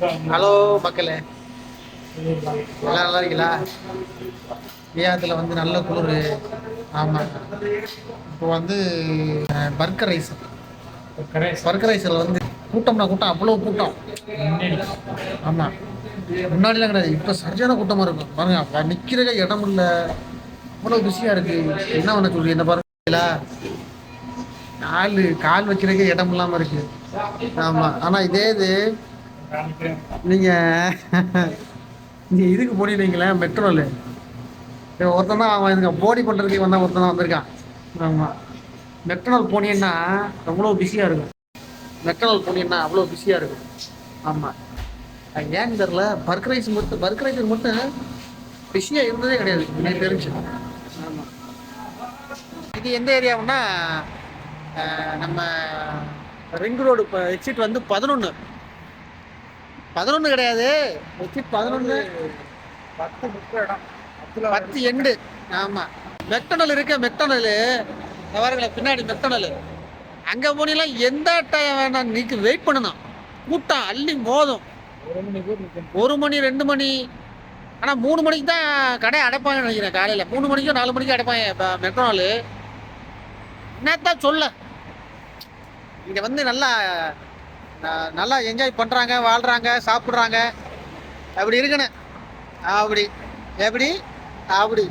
Hello மக்களே, எல்லாம் நல்லா இருக்கீங்களா? வியாத்தில் வந்து நல்ல குளிர். ஆமாம், இப்போ வந்து பர்கர் ரைஸ் வந்து கூட்டம்னா கூட்டம், அவ்வளோ கூட்டம். ஆமாம், முன்னாடிலாம் கிடையாது, இப்போ சரியான கூட்டமாக இருக்கும். பாருங்க, நிற்கிறக்க இடம் இல்லை, அவ்வளோ பிஸியாக இருக்குது. என்ன பண்ண சொல்லி என்ன பாருங்களா, கால் வைக்கிறதுக்கே இடம் இல்லாமல் இருக்குது. ஆமாம், ஆனால் இதே இது நீங்கள் இதுக்கு போனீங்களே மெட்ரோவில், ஒருத்தன் தான் அவன் இதுக்கு போடி பண்ணுறதுக்கு வந்தால் ஒருத்தன் தான் வந்திருக்கான். ஆமாம், மெட்ரோல் போனீங்கன்னா அவ்வளோ பிஸியாக இருக்கும். மெட்ரோல் போனீங்கன்னா அவ்வளோ பிஸியாக இருக்கும். ஆமாம், ஏன்னு தெரில, பர்கர் ரைஸ் மட்டும் பிஸியாக இருந்ததே கிடையாது எனக்கு தெரிஞ்சு. ஆமாம், இது எந்த ஏரியாவுன்னா நம்ம ரிங் ரோடு இப்போ எக்ஸிட் வந்து 11 கிடையாது, எக்ஸிட் 11 10 எண்டு. ஆமாம், மெக்டனல் மெக்டனல் பாருங்களேன், பின்னாடி மெக்டனல். அங்கே போனீங்கன்னா எந்த டைம் வேணாம் நீக்கு வெயிட் பண்ணணும், கூட்டம் அள்ளி மோதும். 1 மணி 2 மணி, ஆனால் 3 மணிக்கு தான் கடை அடைப்பாங்கன்னு நினைக்கிறேன். காலையில் 3 மணிக்கோ 4 மணிக்கோ அடைப்பாங்க. இப்போ மெக்டனல் என்னத்தான் சொல்ல, இங்கே வந்து நல்லா என்ஜாய் பண்ணுறாங்க, வாழ்கிறாங்க, சாப்பிட்றாங்க. அப்படி இருக்குன்னு அப்படி எப்படி அப்படி.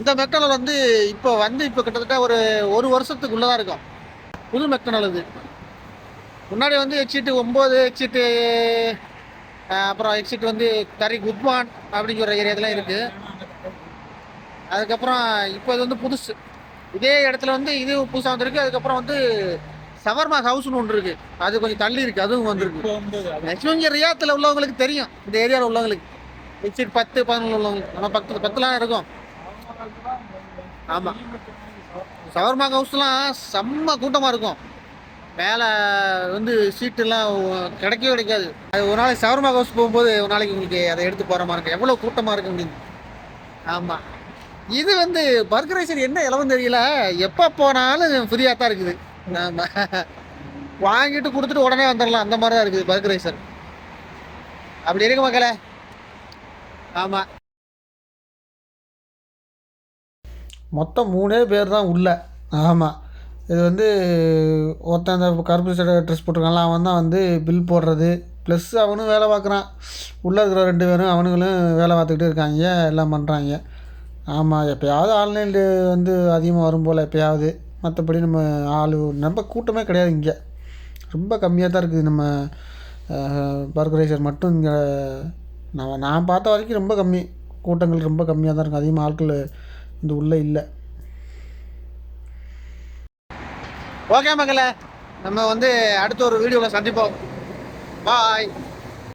இந்த மெக்டனல் வந்து இப்போ கிட்டத்தட்ட ஒரு வருஷத்துக்குள்ளே தான் இருக்கும், புது மெக்டனல் இது. முன்னாடி வந்து எக்ஸிட்டு 9, எக்ஸிட்டு அப்புறம் எக்ஸிட் வந்து தரி குட்மான் அப்படிங்கிற ஏரியாதெல்லாம் இருக்குது. அதுக்கப்புறம் இப்போ இது வந்து புதுசு, இதே இடத்துல வந்து இது புதுசாக வந்துருக்கு. அதுக்கப்புறம் வந்து சவர்மா ஹவுஸ்னு ஒன்று இருக்குது, அது கொஞ்சம் தள்ளி இருக்குது, அதுவும் வந்துருக்கு. மேக்ஸிமம் இங்கே ரியாத்தில் உள்ளவங்களுக்கு தெரியும், இந்த ஏரியாவில் உள்ளவங்களுக்கு. எக்ஸிட் 10, 11 உள்ளவங்களுக்கு, நம்ம 10 இருக்கும். ஆமாம், சவர்மா ஹவுஸ்லாம் செம்ம கூட்டமாக இருக்கும். மேலே வந்து சீட்டுலாம் கிடைக்கவே கிடைக்காது. அது ஒரு நாளைக்கு சவர்மா ஹவுஸ் போகும்போது ஒரு நாளைக்கு உங்களுக்கு அதை எடுத்து போகிற மாதிரி இருக்கும், எவ்வளோ கூட்டமாக இருக்கு அப்படின்னு. ஆமாம், இது வந்து பர்கர் ரைசர் என்ன இலவம் தெரியல, எப்போ போனாலும் ஃப்ரீயாக தான் இருக்குது. ஆமாம், வாங்கிட்டு கொடுத்துட்டு உடனே வந்துடலாம், அந்த மாதிரி தான் இருக்குது பர்கர் ரைசர். அப்படி இருக்கு மக்களே. ஆமாம், மொத்தம் 3 பேர் தான் உள்ள. ஆமாம், இது வந்து ஒருத்தன் அந்த கருப்பு சட்டை ட்ரெஸ் போட்டிருக்கான்ல, அவன் தான் வந்து பில் போடுறது. ப்ளஸ் அவனும் வேலை பார்க்குறான், உள்ளே இருக்கிற 2 பேரும் அவனுங்களும் வேலை பார்த்துக்கிட்டே இருக்காங்க, எல்லாம் பண்ணுறாங்க. ஆமாம், எப்போயாவது ஆன்லைனில் வந்து அதிகமாக வரும் போல் எப்போயாவது. மற்றபடி நம்ம கூட்டமே கிடையாது இங்கே, ரொம்ப கம்மியாக தான் இருக்குது. நம்ம பர்கர் ரைசர் மட்டும் இங்கே நான் பார்த்த வரைக்கும் ரொம்ப கம்மி, கூட்டங்கள் ரொம்ப கம்மியாக தான் இருக்குது, அதிகமாக ஆட்கள் இந்த உள்ளே இல்லை. ஓகே மக்களே, நம்ம வந்து அடுத்த ஒரு வீடியோவில் சந்திப்போம். பாய்.